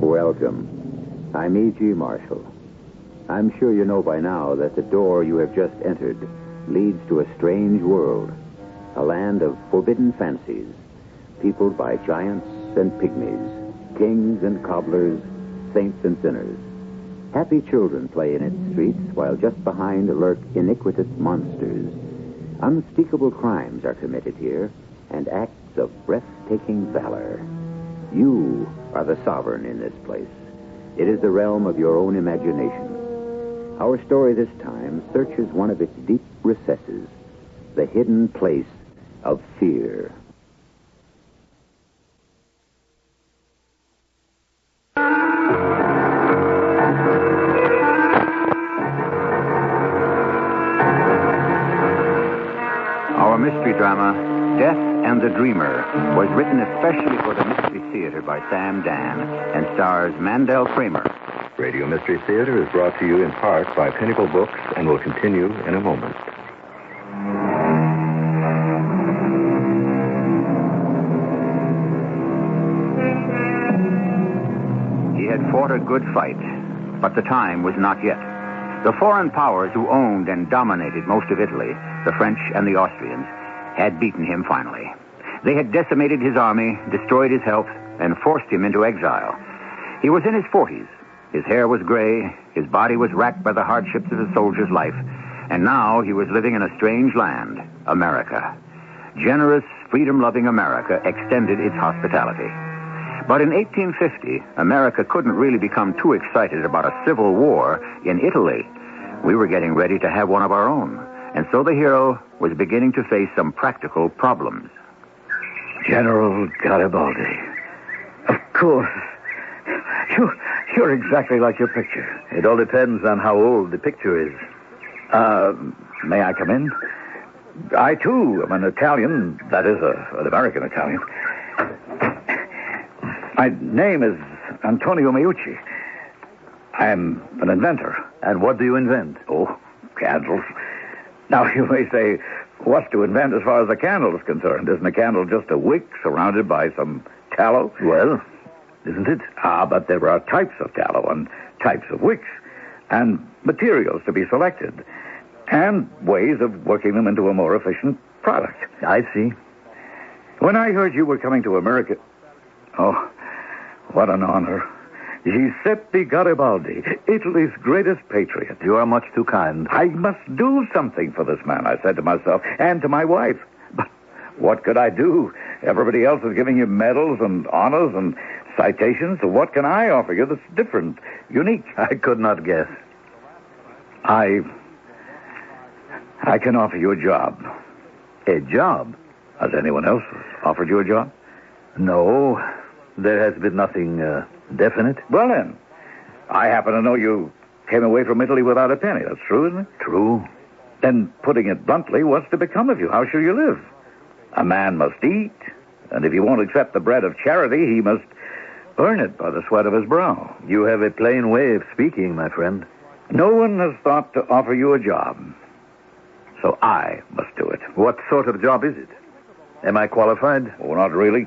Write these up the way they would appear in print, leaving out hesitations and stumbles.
Welcome. I'm E.G. Marshall. I'm sure you know by now that the door you have just entered leads to a strange world, a land of forbidden fancies, peopled by giants and pygmies, kings and cobblers, saints and sinners. Happy children play in its streets, while just behind lurk iniquitous monsters. Unspeakable crimes are committed here, and acts of breathtaking valor. You are the sovereign in this place. It is the realm of your own imagination. Our story this time searches one of its deep recesses, the hidden place of fear. Our mystery drama, Death and the Dreamer, was written especially for the Mystery Theater by Sam Dan and stars Mandel Kramer. Radio Mystery Theater is brought to you in part by Pinnacle Books and will continue in a moment. He had fought a good fight, but the time was not yet. The foreign powers who owned and dominated most of Italy, the French and the Austrians, had beaten him finally. They had decimated his army, destroyed his health, and forced him into exile. He was in his 40s. His hair was gray, his body was racked by the hardships of a soldier's life, and now he was living in a strange land, America. Generous, freedom-loving America extended its hospitality. But in 1850, America couldn't really become too excited about a civil war in Italy. We were getting ready to have one of our own, and so the hero was beginning to face some practical problems. General Garibaldi. Of course. You're exactly like your picture. It all depends on how old the picture is. May I come in? I, too, am an Italian. That is, an American Italian. My name is Antonio Meucci. I'm an inventor. And what do you invent? Oh, candles. Now, you may say, what's to invent as far as a candle is concerned? Isn't a candle just a wick surrounded by some tallow? Well, isn't it? But there are types of tallow and types of wicks, and materials to be selected, and ways of working them into a more efficient product. I see. When I heard you were coming to America... Oh, what an honor. Giuseppe Garibaldi, Italy's greatest patriot. You are much too kind. I must do something for this man, I said to myself, and to my wife. But what could I do? Everybody else is giving you medals and honors and citations. So what can I offer you that's different, unique? I could not guess. I can offer you a job. A job? Has anyone else offered you a job? No, there has been nothing definite. Well, then, I happen to know you came away from Italy without a penny. That's true, isn't it? True. Then, putting it bluntly, what's to become of you? How shall you live? A man must eat, and if he won't accept the bread of charity, he must earn it by the sweat of his brow. You have a plain way of speaking, my friend. No one has thought to offer you a job, so I must do it. What sort of job is it? Am I qualified? Oh, not really,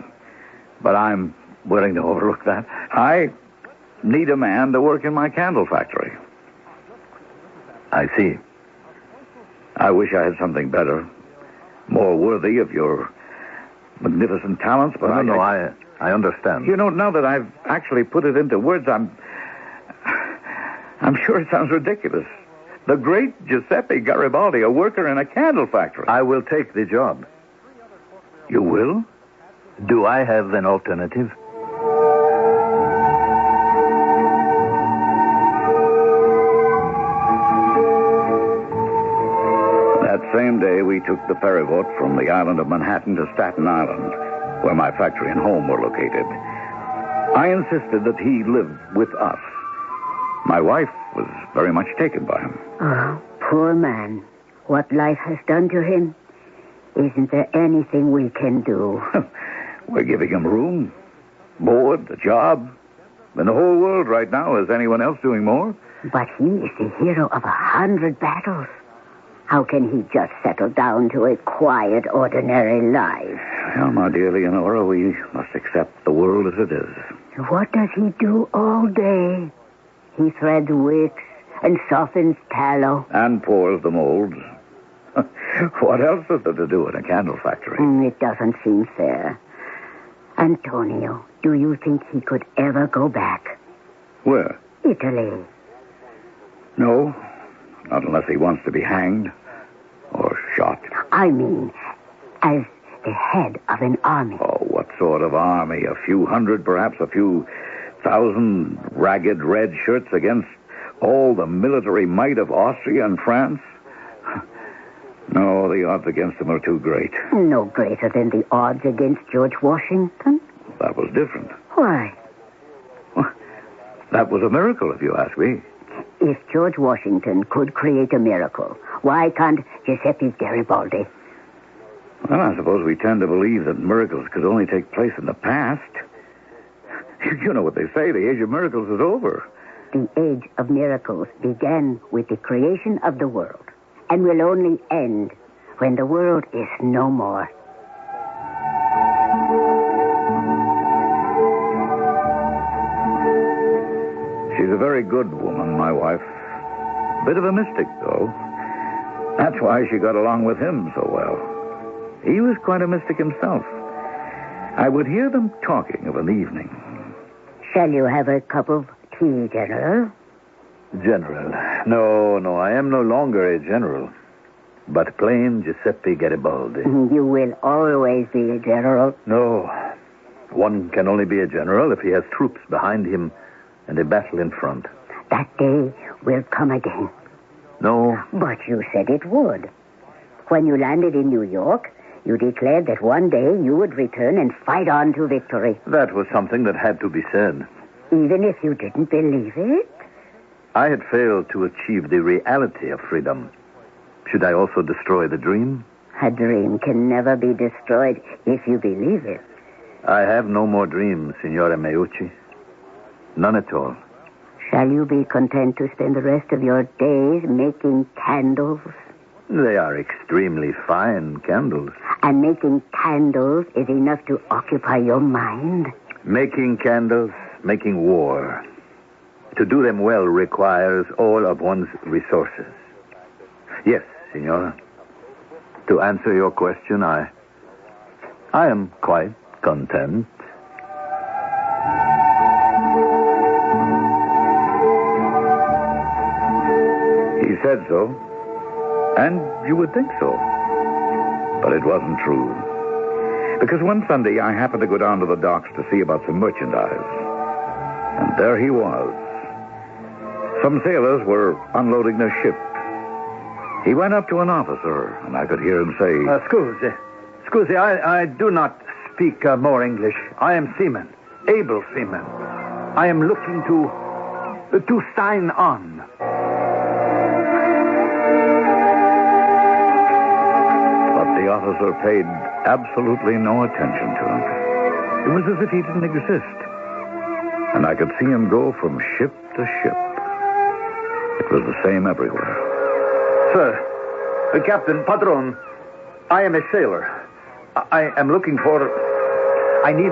but I'm willing to overlook that. I need a man to work in my candle factory. I see. I wish I had something better, more worthy of your magnificent talents, but I understand. You know, now that I've actually put it into words, I'm sure it sounds ridiculous. The great Giuseppe Garibaldi, a worker in a candle factory. I will take the job. You will? Do I have an alternative? That same day, we took the ferry boat from the island of Manhattan to Staten Island, where my factory and home were located. I insisted that he live with us. My wife was very much taken by him. Oh, poor man. What life has done to him. Isn't there anything we can do? We're giving him room, board, a job. In the whole world right now, is anyone else doing more? But he is the hero of 100 battles. How can he just settle down to a quiet, ordinary life? Well, my dear Leonora, we must accept the world as it is. What does he do all day? He threads wicks and softens tallow. And pours the molds. What else is there to do in a candle factory? It doesn't seem fair. Antonio, do you think he could ever go back? Where? Italy. No, not unless he wants to be hanged or shot. I mean, as the head of an army. Oh, what sort of army? A few hundred, perhaps a few thousand ragged red shirts against all the military might of Austria and France? No, the odds against him are too great. No greater than the odds against George Washington. That was different. Why? Well, that was a miracle, if you ask me. If George Washington could create a miracle, why can't Giuseppe Garibaldi? Well, I suppose we tend to believe that miracles could only take place in the past. You know what they say, the age of miracles is over. The age of miracles began with the creation of the world and will only end when the world is no more. She's a very good woman, my wife. Bit of a mystic, though. That's why she got along with him so well. He was quite a mystic himself. I would hear them talking of an evening. Shall you have a cup of tea, General? General. No, I am no longer a general, but plain Giuseppe Garibaldi. You will always be a general. No, one can only be a general if he has troops behind him and a battle in front. That day will come again. No. But you said it would. When you landed in New York, you declared that one day you would return and fight on to victory. That was something that had to be said. Even if you didn't believe it? I had failed to achieve the reality of freedom. Should I also destroy the dream? A dream can never be destroyed if you believe it. I have no more dreams, Signore Meucci. None at all. Shall you be content to spend the rest of your days making candles? They are extremely fine candles. And making candles is enough to occupy your mind? Making candles, making war. To do them well requires all of one's resources. Yes, Signora. To answer your question, I am quite content. He said so, and you would think so. But it wasn't true. Because one Sunday I happened to go down to the docks to see about some merchandise. And there he was. Some sailors were unloading their ship. He went up to an officer, and I could hear him say... Scusi, I do not speak more English. I am seaman, able seaman. I am looking to sign on. But the officer paid absolutely no attention to him. It was as if he didn't exist. And I could see him go from ship to ship. It was the same everywhere. Sir, Captain, Padron, I am a sailor. I am looking for... I need...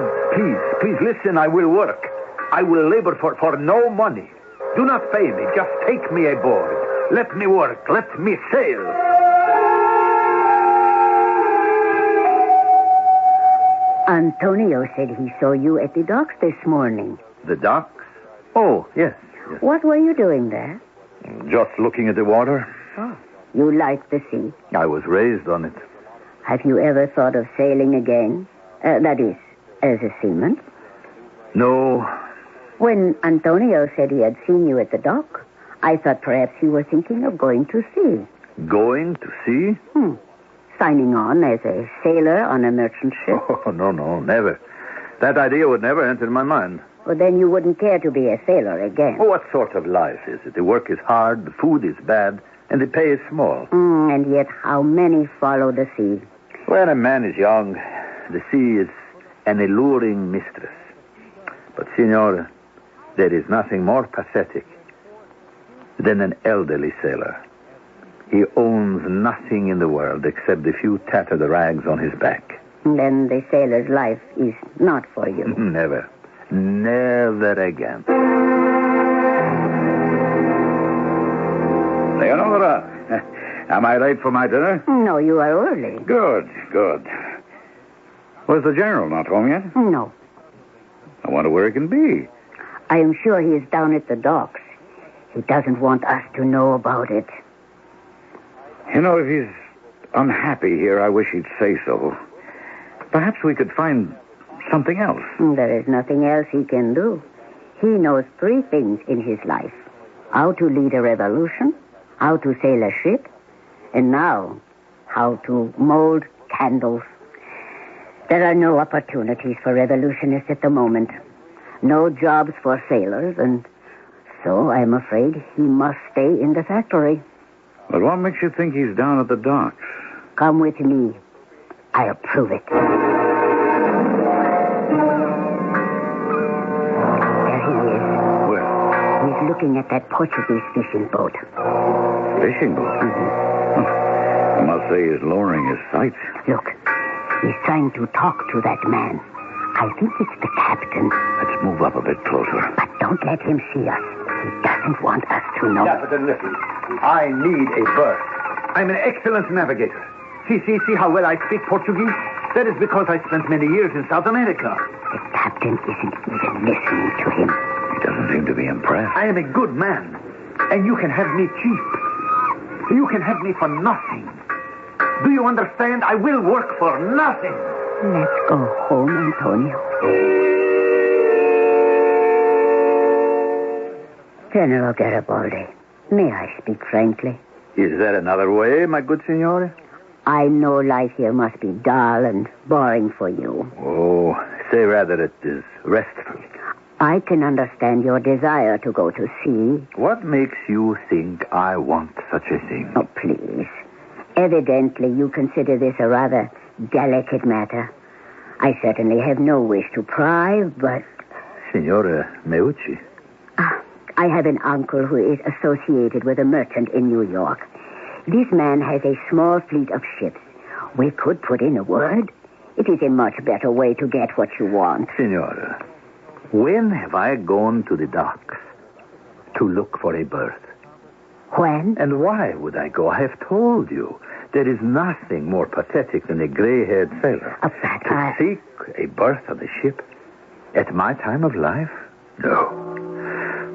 Please listen, I will work. I will labor for no money. Do not pay me, just take me aboard. Let me work, let me sail. Antonio said he saw you at the docks this morning. The docks? Oh, yes. What were you doing there? Just looking at the water. Oh, you like the sea. I was raised on it. Have you ever thought of sailing again? That is, as a seaman? No. When Antonio said he had seen you at the dock, I thought perhaps you were thinking of going to sea. Going to sea? Signing on as a sailor on a merchant ship. Oh, no, never. That idea would never enter my mind. Well, then you wouldn't care to be a sailor again. Oh, what sort of life is it? The work is hard, the food is bad, and the pay is small. And yet how many follow the sea? When a man is young, the sea is an alluring mistress. But, Signora, there is nothing more pathetic than an elderly sailor. He owns nothing in the world except a few tattered rags on his back. Then the sailor's life is not for you. Never. Never again. Leonora, am I late for my dinner? No, you are early. Good. Was the general not home yet? No. I wonder where he can be. I am sure he is down at the docks. He doesn't want us to know about it. You know, if he's unhappy here, I wish he'd say so. Perhaps we could find something else. There is nothing else he can do. He knows 3 things in his life. How to lead a revolution, how to sail a ship, and now how to mold candles. There are no opportunities for revolutionists at the moment. No jobs for sailors, and so I'm afraid he must stay in the factory. But what makes you think he's down at the docks? Come with me. I'll prove it. There he is. Where? He's looking at that Portuguese fishing boat. Fishing boat? Mm-hmm. I must say he's lowering his sights. Look, he's trying to talk to that man. I think it's the captain. Let's move up a bit closer. But don't let him see us. He doesn't want us to know. Captain, listen. I need a berth. I'm an excellent navigator. See how well I speak Portuguese? That is because I spent many years in South America. The captain isn't even listening to him. He doesn't seem to be impressed. I am a good man, and you can have me cheap. You can have me for nothing. Do you understand? I will work for nothing. Let's go home, Antonio. General Garibaldi, may I speak frankly? Is there another way, my good signore? I know life here must be dull and boring for you. Oh, say rather it is restful. I can understand your desire to go to sea. What makes you think I want such a thing? Oh, please. Evidently, you consider this a rather delicate matter. I certainly have no wish to pry, but... Signora Meucci. I have an uncle who is associated with a merchant in New York. This man has a small fleet of ships. We could put in a word. It is a much better way to get what you want. Signora, when have I gone to the docks to look for a berth? When? And why would I go? I have told you. There is nothing more pathetic than a gray-haired sailor. To seek a berth on a ship at my time of life?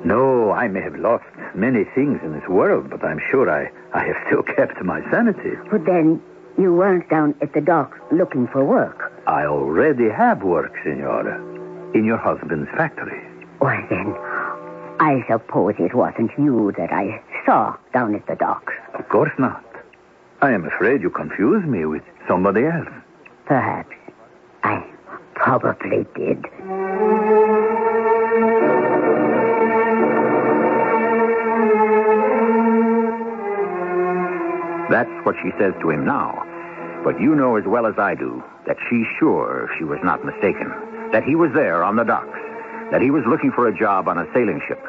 No, I may have lost many things in this world, but I'm sure I have still kept my sanity. But then you weren't down at the docks looking for work. I already have work, Signora, in your husband's factory. Well, then, I suppose it wasn't you that I saw down at the docks. Of course not. I am afraid you confused me with somebody else. Perhaps. I probably did. That's what she says to him now. But you know as well as I do that she's sure she was not mistaken. That he was there on the docks. That he was looking for a job on a sailing ship.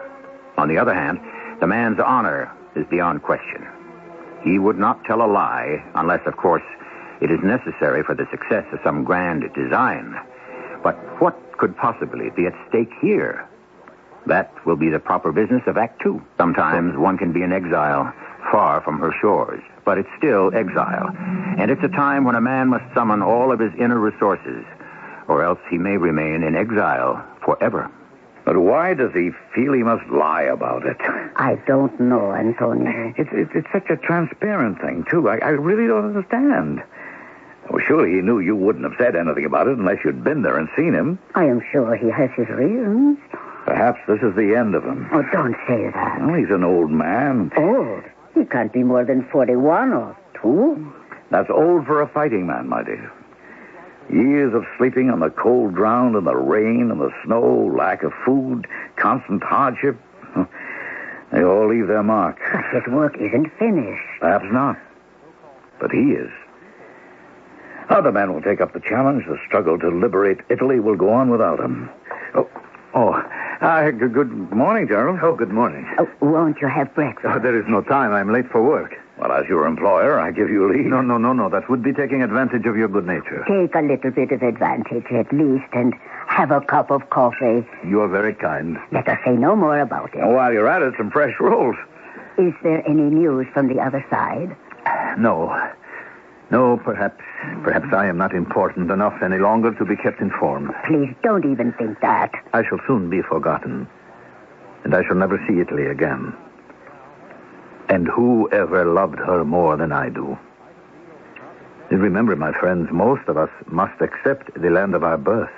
On the other hand, the man's honor is beyond question. He would not tell a lie unless, of course, it is necessary for the success of some grand design. But what could possibly be at stake here? That will be the proper business of Act Two. Sometimes one can be in exile, far from her shores, but it's still exile. And it's a time when a man must summon all of his inner resources, or else he may remain in exile forever. But why does he feel he must lie about it? I don't know, Antonio. It's such a transparent thing, too. I really don't understand. Well, surely he knew you wouldn't have said anything about it unless you'd been there and seen him. I am sure he has his reasons. Perhaps this is the end of him. Oh, don't say that. Well, he's an old man. Old? He can't be more than 41 or 2. That's old for a fighting man, my dear. Years of sleeping on the cold ground in the rain and the snow, lack of food, constant hardship. They all leave their mark. But his work isn't finished. Perhaps not. But he is. Other men will take up the challenge. The struggle to liberate Italy will go on without him. Good morning, Gerald. Oh, good morning. Oh, won't you have breakfast? Oh, there is no time. I'm late for work. Well, as your employer, I give you leave. No. That would be taking advantage of your good nature. Take a little bit of advantage, at least, and have a cup of coffee. You are very kind. Let us say no more about it. Oh, while you're at it, some fresh rolls. Is there any news from the other side? No. No, perhaps I am not important enough any longer to be kept informed. Please don't even think that. I shall soon be forgotten, and I shall never see Italy again. And who ever loved her more than I do? And remember, my friends, most of us must accept the land of our birth.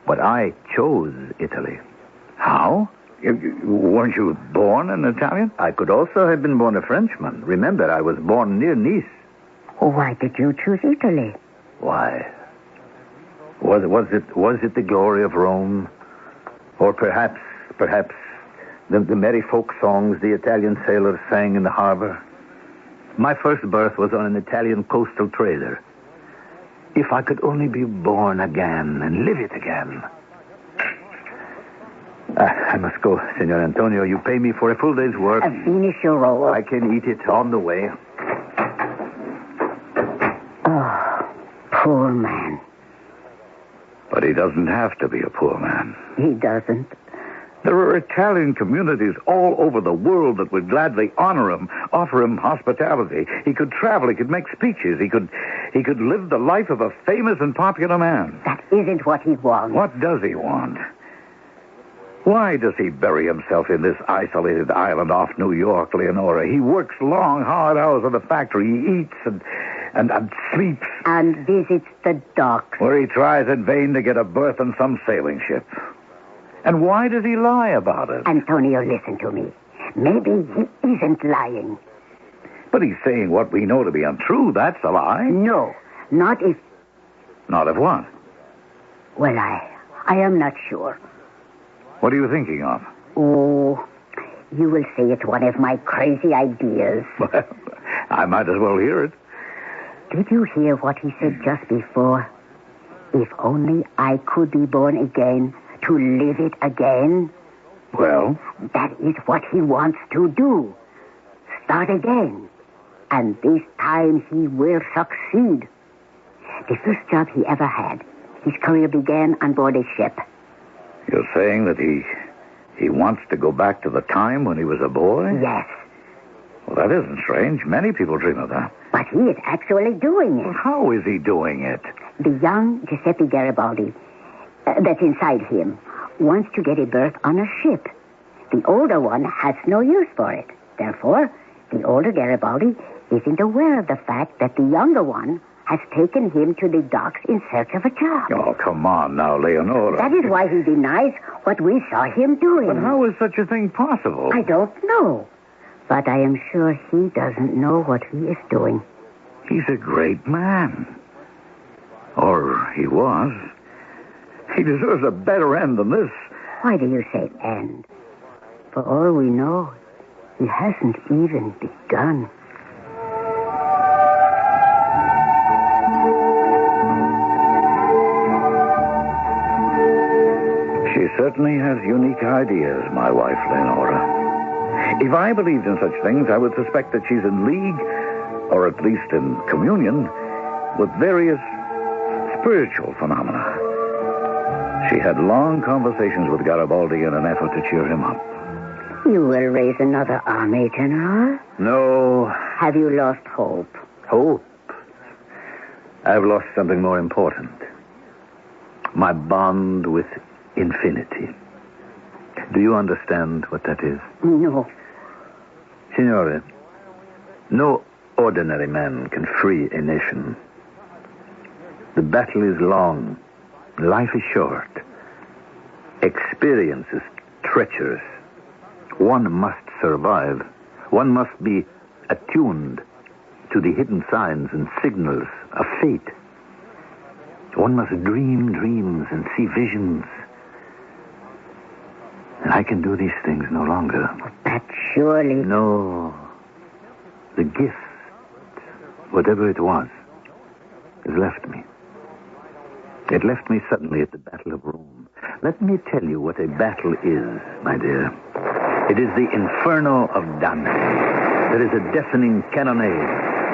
But I chose Italy. How? Weren't you born an Italian? I could also have been born a Frenchman. Remember, I was born near Nice. Why did you choose Italy? Why? Was it the glory of Rome? Or perhaps the merry folk songs the Italian sailors sang in the harbor? My first birth was on an Italian coastal trader. If I could only be born again and live it again. I must go, Senor Antonio. You pay me for a full day's work. Finish your roll. I can eat it on the way. Oh, poor man. But he doesn't have to be a poor man. He doesn't. There are Italian communities all over the world that would gladly honor him, offer him hospitality. He could travel, he could make speeches, he could live the life of a famous and popular man. That isn't what he wants. What does he want? Why does he bury himself in this isolated island off New York, Leonora? He works long, hard hours in the factory. He eats and sleeps. And visits the docks. Where he tries in vain to get a berth on some sailing ship. And why does he lie about it? Antonio, listen to me. Maybe he isn't lying. But he's saying what we know to be untrue. That's a lie. No, not if... Not if what? Well, I am not sure. What are you thinking of? Oh, you will say it's one of my crazy ideas. Well, I might as well hear it. Did you hear what he said just before? If only I could be born again, to live it again. Well? That is what he wants to do. Start again. And this time he will succeed. The first job he ever had, his career began on board a ship. You're saying that he wants to go back to the time when he was a boy? Yes. Well, that isn't strange. Many people dream of that. But he is actually doing it. Well, how is he doing it? The young Giuseppe Garibaldi, that's inside him, wants to get a berth on a ship. The older one has no use for it. Therefore, the older Garibaldi isn't aware of the fact that the younger one has taken him to the docks in search of a job. Oh, come on now, Leonora. That is why he denies what we saw him doing. But how is such a thing possible? I don't know. But I am sure he doesn't know what he is doing. He's a great man. Or he was. He deserves a better end than this. Why do you say end? For all we know, he hasn't even begun. She certainly has unique ideas, my wife, Leonora. If I believed in such things, I would suspect that she's in league, or at least in communion, with various spiritual phenomena. She had long conversations with Garibaldi in an effort to cheer him up. You will raise another army, General? No. Have you lost hope? Hope? I've lost something more important. My bond with infinity. Do you understand what that is? No. Signore, no ordinary man can free a nation. The battle is long. Life is short. Experience is treacherous. One must survive. One must be attuned to the hidden signs and signals of fate. One must dream dreams and see visions. And I can do these things no longer. But surely... No. The gift, whatever it was, has left me. It left me suddenly at the Battle of Rome. Let me tell you what a battle is, my dear. It is the inferno of Dante. There is a deafening cannonade.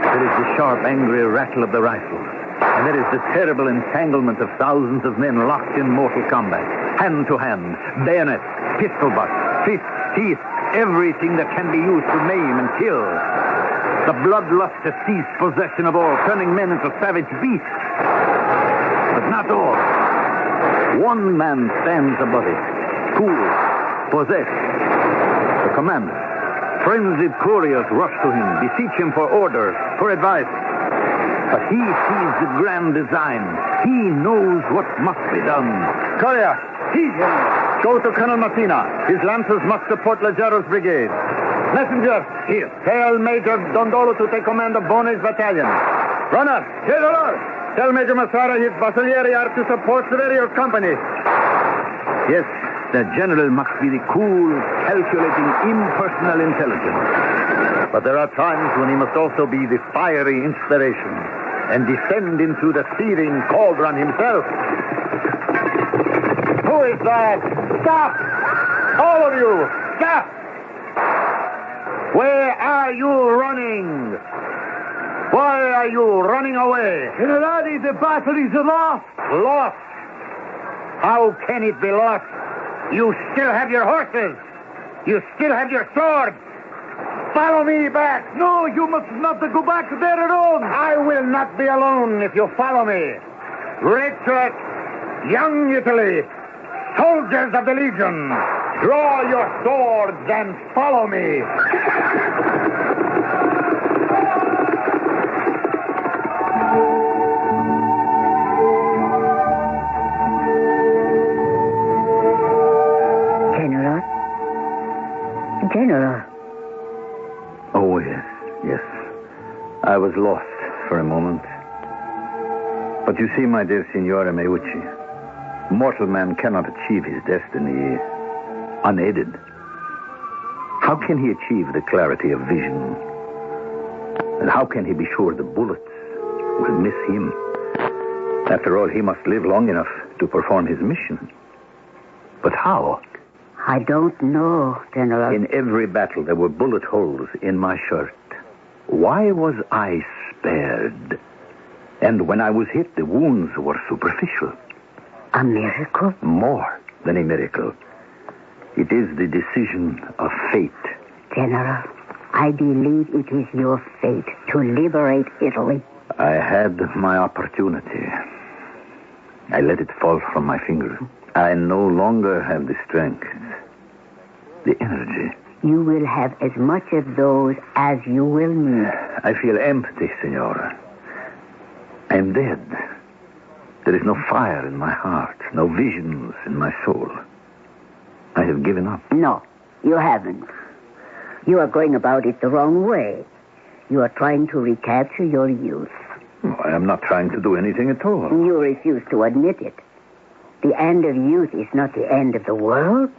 There is the sharp, angry rattle of the rifles. And there is the terrible entanglement of thousands of men locked in mortal combat, hand to hand, bayonets, pistol butts, fists, teeth, everything that can be used to maim and kill. The bloodlust has seized possession of all, turning men into savage beasts. But not all. One man stands above it, cool, possessed. The commander. Frenzied couriers rush to him, beseech him for orders, for advice. But he sees the grand design. He knows what must be done. Courier, seize him. Go to Colonel Messina. His lancers must support Leggero's brigade. Messenger, here. Tell Major Dondolo to take command of Bone's battalion. Runner, here, Lord. Tell Major Massara his Bassalieri are to support the rear company. Yes, the general must be the cool, calculating, impersonal intelligence. But there are times when he must also be the fiery inspiration and descend into the seething cauldron himself. Who is that? Stop! All of you, stop! Where are you running? Why are you running away? Generali, the battle is lost. Lost? How can it be lost? You still have your horses. You still have your swords. Follow me back. No, you must not go back there alone. I will not be alone if you follow me. Retreat, young Italy, soldiers of the Legion, draw your swords and follow me. General. Oh, yes. I was lost for a moment. But you see, my dear Signora Meucci, mortal man cannot achieve his destiny unaided. How can he achieve the clarity of vision? And how can he be sure the bullets will miss him? After all, he must live long enough to perform his mission. But how? I don't know, General. In every battle, there were bullet holes in my shirt. Why was I spared? And when I was hit, the wounds were superficial. A miracle? More than a miracle. It is the decision of fate. General, I believe it is your fate to liberate Italy. I had my opportunity. I let it fall from my fingers. I no longer have the strength, the energy. You will have as much of those as you will need. I feel empty, Signora. I am dead. There is no fire in my heart, no visions in my soul. I have given up. No, you haven't. You are going about it the wrong way. You are trying to recapture your youth. I am not trying to do anything at all. You refuse to admit it. The end of youth is not the end of the world.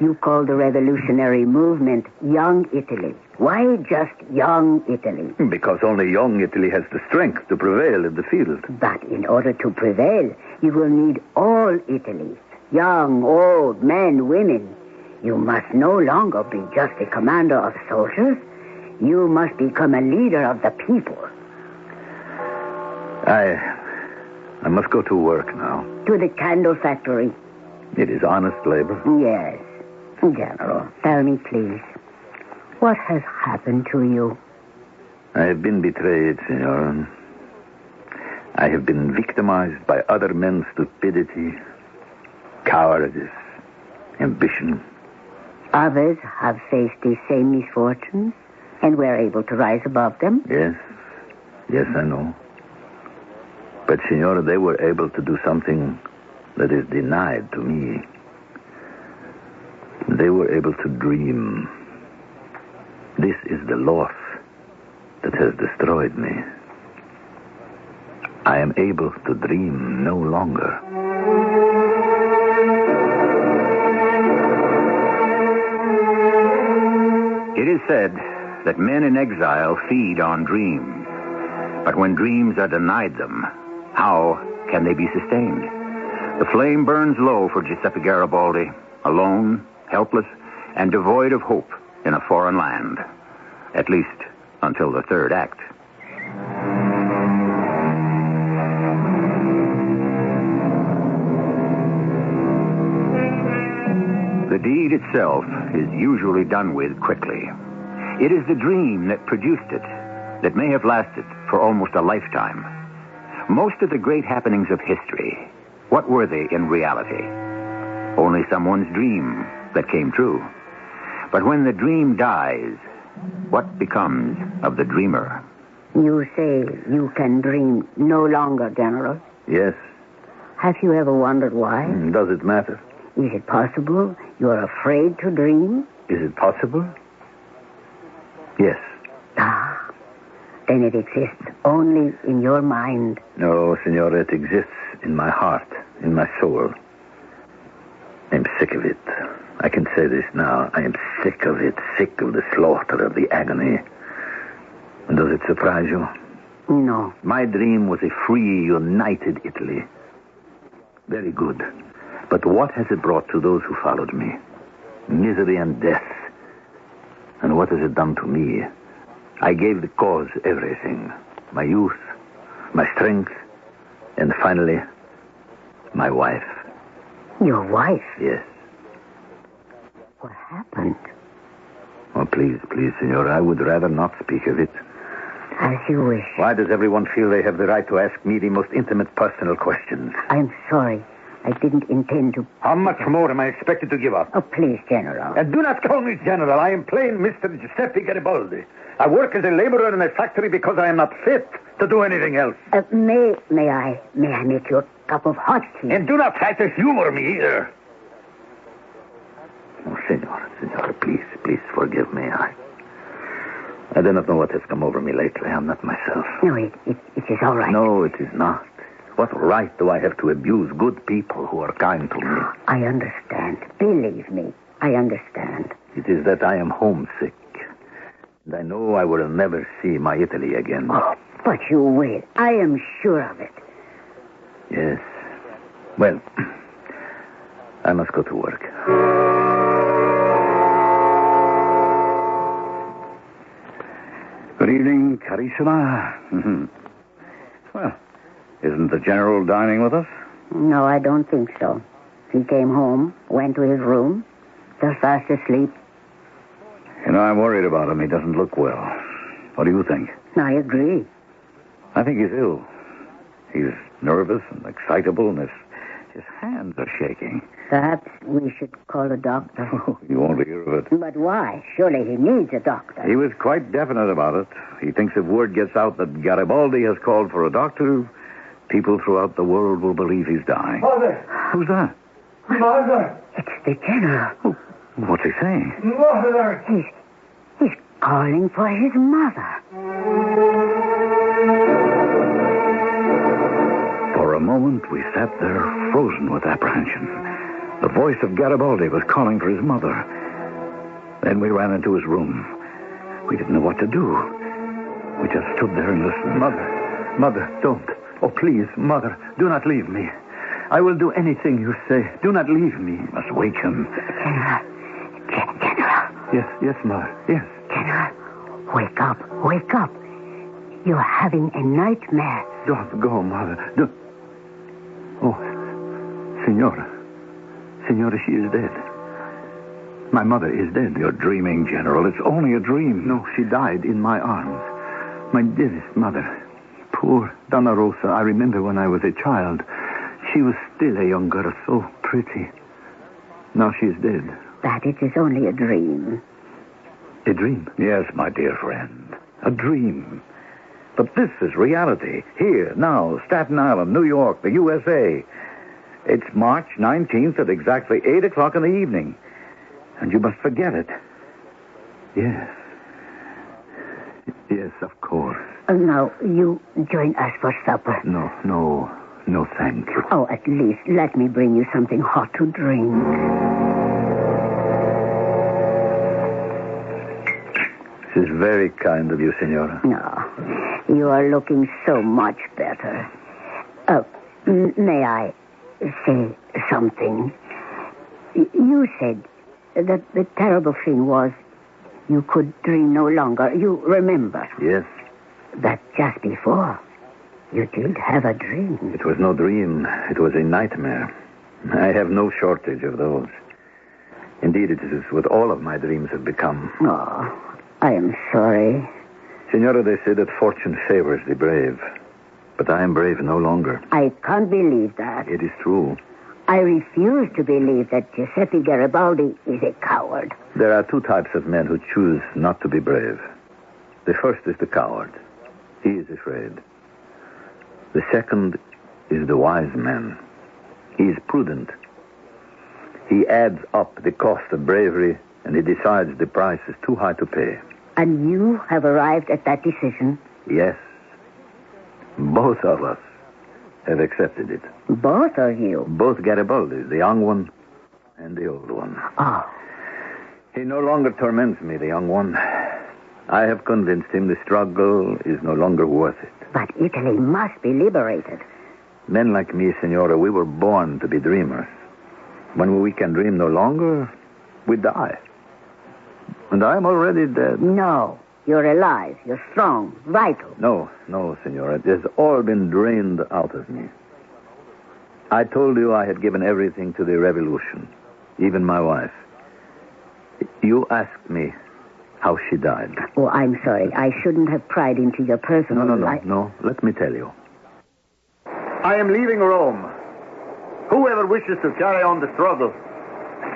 You call the revolutionary movement Young Italy. Why just Young Italy? Because only Young Italy has the strength to prevail in the field. But in order to prevail, you will need all Italy. Young, old, men, women. You must no longer be just a commander of soldiers. You must become a leader of the people. I must go to work now. To the candle factory. It is honest labor. Yes. General, tell me, please, what has happened to you? I have been betrayed, Signora. I have been victimized by other men's stupidity, cowardice, ambition. Others have faced the same misfortunes and were able to rise above them. Yes, I know. But, Signora, they were able to do something that is denied to me. They were able to dream. This is the loss that has destroyed me. I am able to dream no longer. It is said that men in exile feed on dreams. But when dreams are denied them, how can they be sustained? The flame burns low for Giuseppe Garibaldi, alone, helpless, and devoid of hope in a foreign land. At least until the third act. The deed itself is usually done with quickly. It is the dream that produced it that may have lasted for almost a lifetime. Most of the great happenings of history, what were they in reality? Only someone's dream that came true. But when the dream dies, what becomes of the dreamer? You say you can dream no longer, General. Yes. Have you ever wondered why? Does it matter? Is it possible you're afraid to dream? Is it possible? Yes. Ah, then it exists only in your mind. No, Senora, it exists in my heart, in my soul. I'm sick of it. I can say this now. I am sick of it, sick of the slaughter, of the agony. And does it surprise you? No. My dream was a free, united Italy. Very good. But what has it brought to those who followed me? Misery and death. And what has it done to me? I gave the cause everything. My youth, my strength, and finally, my wife. Your wife? Yes. What happened? Oh, please, Senora, I would rather not speak of it. As you wish. Why does everyone feel they have the right to ask me the most intimate personal questions? I'm sorry. I didn't intend to... How much more am I expected to give up? Oh, please, General. And do not call me General. I am plain Mr. Giuseppe Garibaldi. I work as a laborer in a factory because I am not fit to do anything else. May I make you a cup of hot tea? And do not try to humor me either. Oh, Senora, please forgive me. I do not know what has come over me lately. I'm not myself. No, it is all right. No, it is not. What right do I have to abuse good people who are kind to me? I understand. Believe me, I understand. It is that I am homesick. And I know I will never see my Italy again. Oh, but you will. I am sure of it. Yes. Well, I must go to work. Good evening, Carissima. Mm-hmm. Well, isn't the General dining with us? No, I don't think so. He came home, went to his room, just fast asleep. You know, I'm worried about him. He doesn't look well. What do you think? I agree. I think he's ill. He's nervous and excitable, and his hands are shaking. Perhaps we should call a doctor. Oh, you won't hear of it. But why? Surely he needs a doctor. He was quite definite about it. He thinks if word gets out that Garibaldi has called for a doctor, people throughout the world will believe he's dying. Mother! Who's that? Mother! It's the General. Oh, what's he saying? Mother! He's calling for his mother. For a moment, we sat there frozen with apprehension. The voice of Garibaldi was calling for his mother. Then we ran into his room. We didn't know what to do. We just stood there and listened. Mother, don't. Oh, please, Mother, do not leave me. I will do anything you say. Do not leave me. You must wake him. General. Yes, Mother, yes. General, wake up. You're having a nightmare. Don't go, Mother. Don't. Oh, Senora, she is dead. My mother is dead. You're dreaming, General. It's only a dream. No, she died in my arms. My dearest mother. Poor Donna Rosa. I remember when I was a child. She was still a young girl, so pretty. Now she is dead. That it is only a dream. A dream? Yes, my dear friend. A dream. But this is reality. Here, now, Staten Island, New York, the USA. It's March 19th at exactly 8 o'clock in the evening. And you must forget it. Yes. Yes, of course. Now, you join us for supper. No, thank you. Oh, at least let me bring you something hot to drink. This is very kind of you, Senora. No, you are looking so much better. May I say something? You said that the terrible thing was you could dream no longer. You remember? Yes. That just before, you did have a dream. It was no dream. It was a nightmare. I have no shortage of those. Indeed, it is what all of my dreams have become. Oh, I am sorry. Senora, they say that fortune favors the brave. But I am brave no longer. I can't believe that. It is true. I refuse to believe that Giuseppe Garibaldi is a coward. There are two types of men who choose not to be brave. The first is the coward. He is afraid. The second is the wise man. He is prudent. He adds up the cost of bravery, and he decides the price is too high to pay. And you have arrived at that decision? Yes. Both of us have accepted it. Both of you? Both Garibaldis, the young one and the old one. Oh. He no longer torments me, the young one. I have convinced him the struggle is no longer worth it. But Italy must be liberated. Men like me, Signora, we were born to be dreamers. When we can dream no longer, we die. And I am already dead. No, you're alive. You're strong, vital. No, Signora. It has all been drained out of me. I told you I had given everything to the revolution, even my wife. You asked me how she died. Oh, I'm sorry. I shouldn't have pried into your personal life. No. Let me tell you. I am leaving Rome. Whoever wishes to carry on the struggle,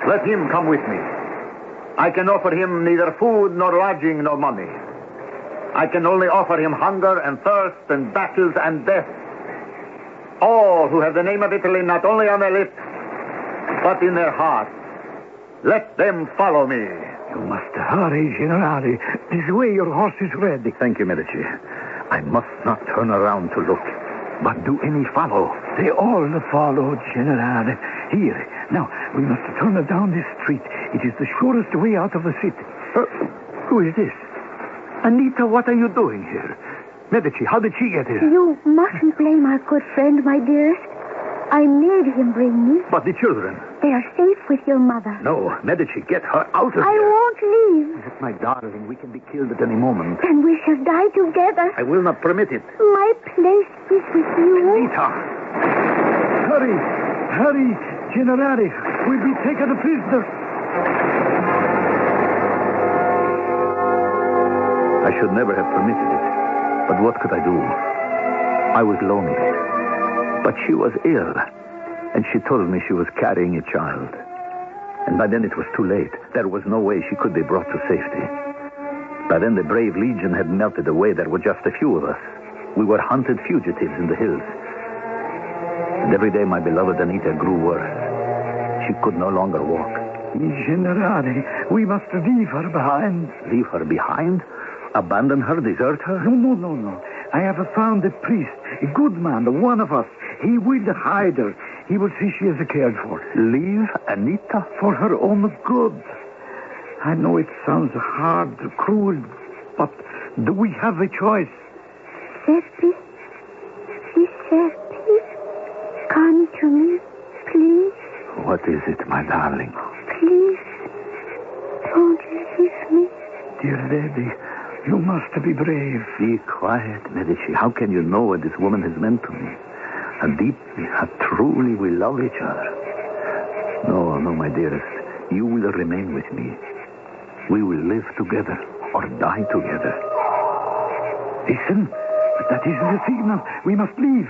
let him come with me. I can offer him neither food nor lodging nor money. I can only offer him hunger and thirst and battles and death. All who have the name of Italy not only on their lips, but in their hearts. Let them follow me. You must hurry, Generale. This way your horse is ready. Thank you, Medici. I must not turn around to look. But do any follow? They all follow, Generale. Here. Now, we must turn down this street. It is the surest way out of the city. Who is this? Anita, what are you doing here? Medici, how did she get here? You mustn't blame our good friend, my dearest. I made him bring me. But the children? They are safe with your mother. No, Medici, get her out of I here. won't leave. My darling, we can be killed at any moment. And we shall die together. I will not permit it. My place is with you. Anita! Hurry, Generale. We'll be taken a prisoner. I should never have permitted it. But what could I do? I was lonely. But she was ill. And she told me she was carrying a child. And by then it was too late. There was no way she could be brought to safety. By then the brave legion had melted away. There were just a few of us. We were hunted fugitives in the hills. And every day my beloved Anita grew worse. She could no longer walk. Generale, we must leave her behind. Leave her behind? Abandon her? Desert her? No. I have found a priest, a good man, one of us. He will hide her. He will see she is cared for. Leave Anita? For her own good. I know it sounds hard, cruel, but do we have a choice? Giuseppe, come to me, please. What is it, my darling? Please, don't leave me. Dear lady, you must be brave. Be quiet, Medici. How can you know what this woman has meant to me? How deeply, how truly we love each other. No, my dearest. You will remain with me. We will live together or die together. Listen, that is the signal. We must leave.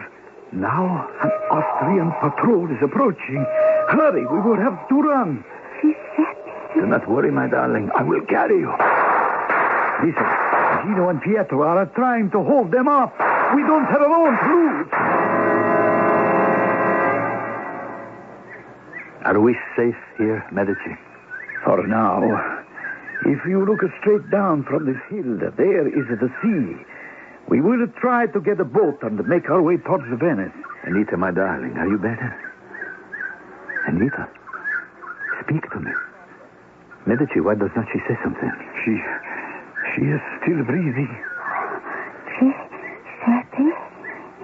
Now an Austrian patrol is approaching. Hurry, we will have to run. Do not worry, my darling. I will carry you. Listen, Gino and Pietro are trying to hold them up. We don't have a moment to lose. Are we safe here, Medici? For now. If you look straight down from this hill, there is the sea. We will try to get a boat and make our way towards Venice. Anita, my darling, are you better? Anita, speak to me. Medici, why does not she say something? She is still breathing. Giuseppe?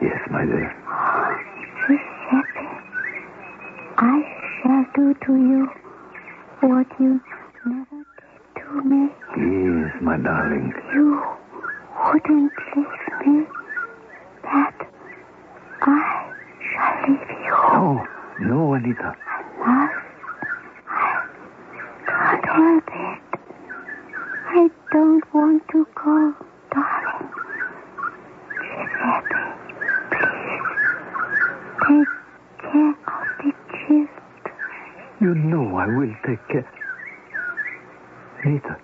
Yes, my dear. Giuseppe, I shall do to you what you never did to me. Yes, my darling. You wouldn't leave me. That I shall leave you. No, Anita. I Albert, I don't want to go, darling. Giuseppe, please, take care of the children. You know I will take care. Anita.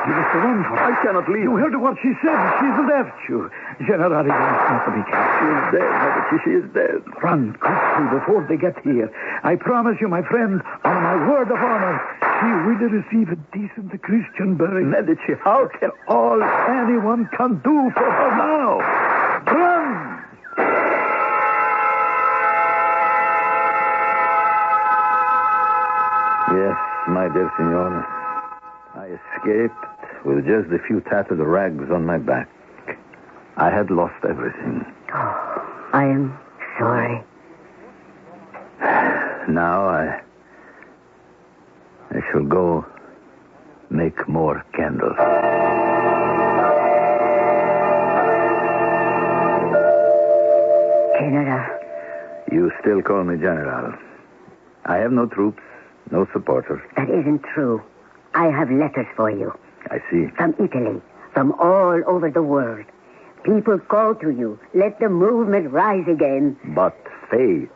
You must run for her. I cannot leave. You heard what she said. She's left you. Generale, you must not be. She is dead, Medici. She is dead. Run quickly before they get here. I promise you, my friend, on my word of honor, she will receive a decent Christian burial. Medici, how can... All anyone can do for her now. Run! Yes, my dear Signora. I escaped with just a few tattered rags on my back. I had lost everything. Oh, I am sorry. Now I shall go make more candles. General. You still call me General. I have no troops, no supporters. That isn't true. I have letters for you. I see. From Italy, from all over the world. People call to you. Let the movement rise again. But fate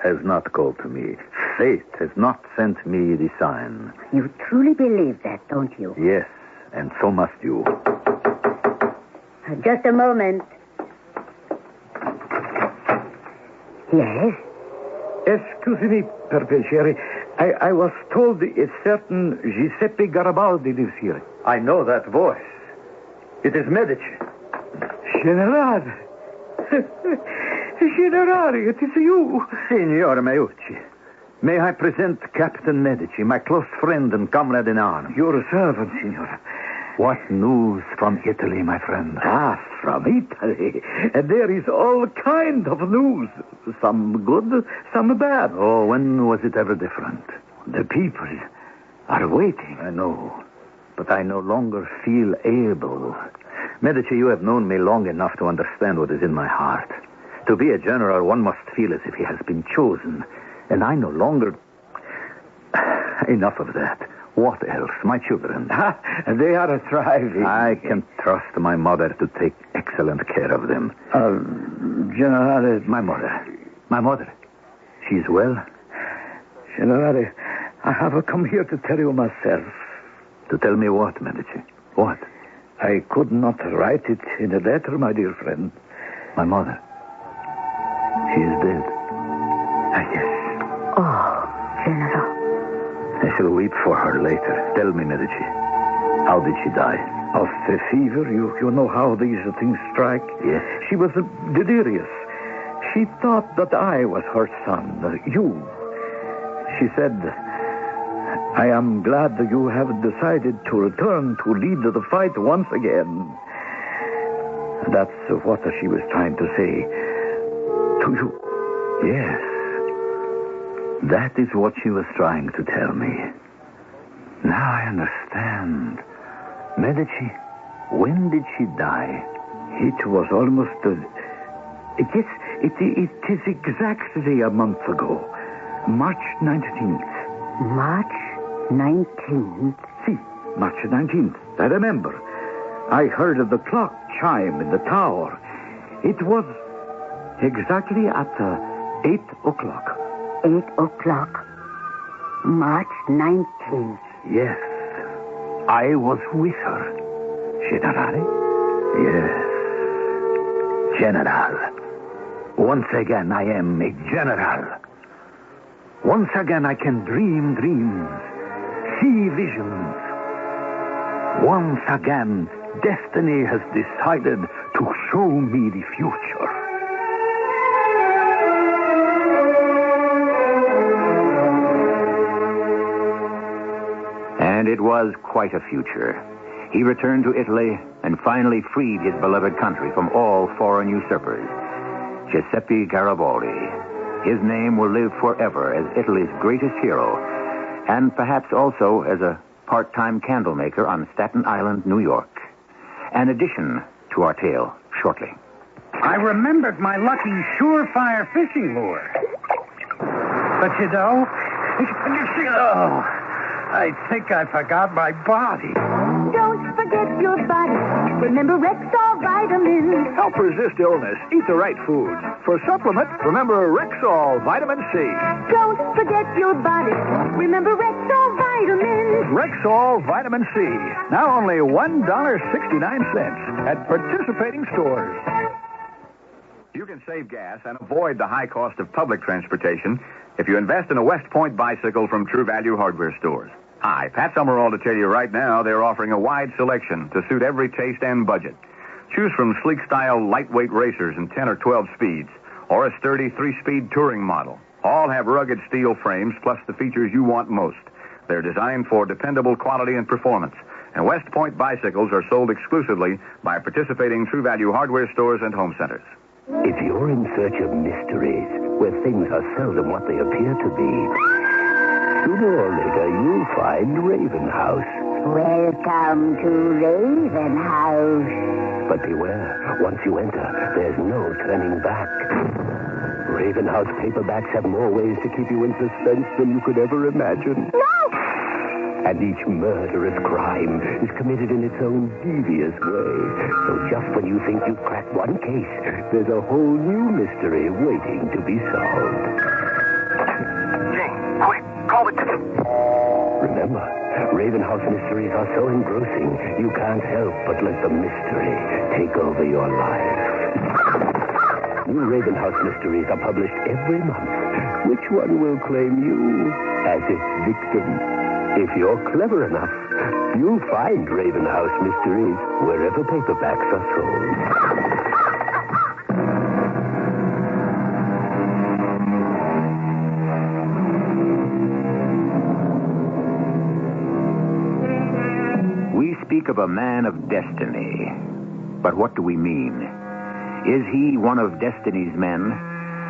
has not called to me. Fate has not sent me the sign. You truly believe that, don't you? Yes, and so must you. Just a moment. Yes? Excuse me, Perpecieri. I was told a certain Giuseppe Garibaldi lives here. I know that voice. It is Medici. Generale. Generale, it is you. Signor Meucci, may I present Captain Medici, my close friend and comrade in arms? Your servant, Signor. What news from Italy, my friend? Ah, from Italy. There is all kind of news. Some good, some bad. Oh, when was it ever different? The people are waiting. I know, but I no longer feel able. Medici, you have known me long enough to understand what is in my heart. To be a general, one must feel as if he has been chosen. And I no longer... Enough of that. What else? My children. They are thriving. I can trust my mother to take excellent care of them. Generale... My mother. She's well? Generale, I have come here to tell you myself. To tell me what, Medici? What? I could not write it in a letter, my dear friend. My mother. She is dead. Yes. Oh, General. I shall weep for her later. Tell me, Medici, how did she die? Of the fever. You know how these things strike? Yes. She was delirious. She thought that I was her son, you. She said, I am glad that you have decided to return to lead the fight once again. That's what she was trying to say to you. Yes. That is what she was trying to tell me. Now I understand. Medici, when did she die? It was almost... yes, it is exactly a month ago. March 19th. March 19th? See, March 19th. I remember. I heard the clock chime in the tower. It was exactly at 8 o'clock. 8 o'clock. March 19th. Yes. I was with her. Generale? Yes. General. Once again, I am a general. Once again, I can dream dreams, see visions. Once again, destiny has decided to show me the future. And it was quite a future. He returned to Italy and finally freed his beloved country from all foreign usurpers. Giuseppe Garibaldi. His name will live forever as Italy's greatest hero, and perhaps also as a part-time candle maker on Staten Island, New York. An addition to our tale shortly. I remembered my lucky surefire fishing lure. But you know, I think I forgot my body. Don't forget your body. Remember Rexall vitamins. Help resist illness. Eat the right foods. For supplement, remember Rexall Vitamin C. Don't forget your body. Remember Rexall vitamins. Rexall Vitamin C. Now only $1.69 at participating stores. You can save gas and avoid the high cost of public transportation if you invest in a West Point bicycle from True Value Hardware Stores. Hi, Pat Summerall to tell you right now they're offering a wide selection to suit every taste and budget. Choose from sleek style lightweight racers in 10 or 12 speeds or a sturdy 3-speed touring model. All have rugged steel frames plus the features you want most. They're designed for dependable quality and performance. And West Point bicycles are sold exclusively by participating True Value Hardware Stores and home centers. If you're in search of mysteries, where things are seldom what they appear to be, sooner or later you'll find Raven House. Welcome to Raven House. But beware, once you enter, there's no turning back. Raven House paperbacks have more ways to keep you in suspense than you could ever imagine. No! And each murderous crime is committed in its own devious way. So just when you think you've cracked one case, there's a whole new mystery waiting to be solved. Jane, quick, call the... Remember, Raven House mysteries are so engrossing, you can't help but let the mystery take over your life. New Raven House mysteries are published every month. Which one will claim you as its victim? If you're clever enough, you'll find Raven House Mysteries wherever paperbacks are sold. We speak of a man of destiny. But what do we mean? Is he one of destiny's men?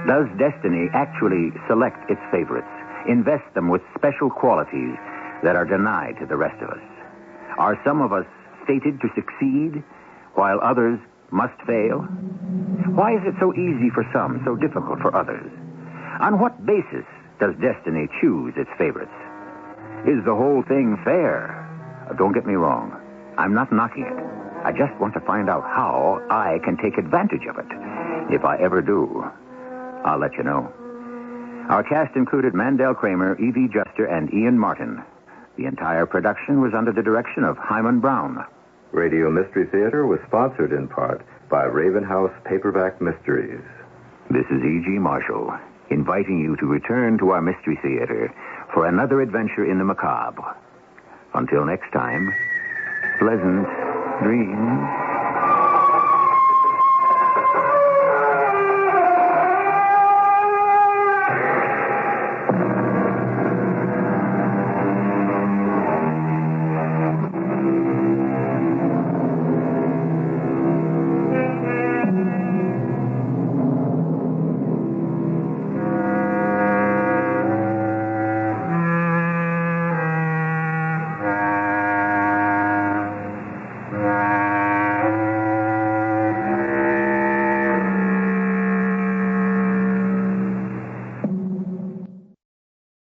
Does destiny actually select its favorites, invest them with special qualities that are denied to the rest of us? Are some of us fated to succeed while others must fail? Why is it so easy for some, so difficult for others? On what basis does destiny choose its favorites? Is the whole thing fair? Don't get me wrong. I'm not knocking it. I just want to find out how I can take advantage of it. If I ever do, I'll let you know. Our cast included Mandel Kramer, E.V. Juster, and Ian Martin. The entire production was under the direction of Himan Brown. Radio Mystery Theater was sponsored in part by Raven House Paperback Mysteries. This is E.G. Marshall, inviting you to return to our Mystery Theater for another adventure in the macabre. Until next time, pleasant dreams.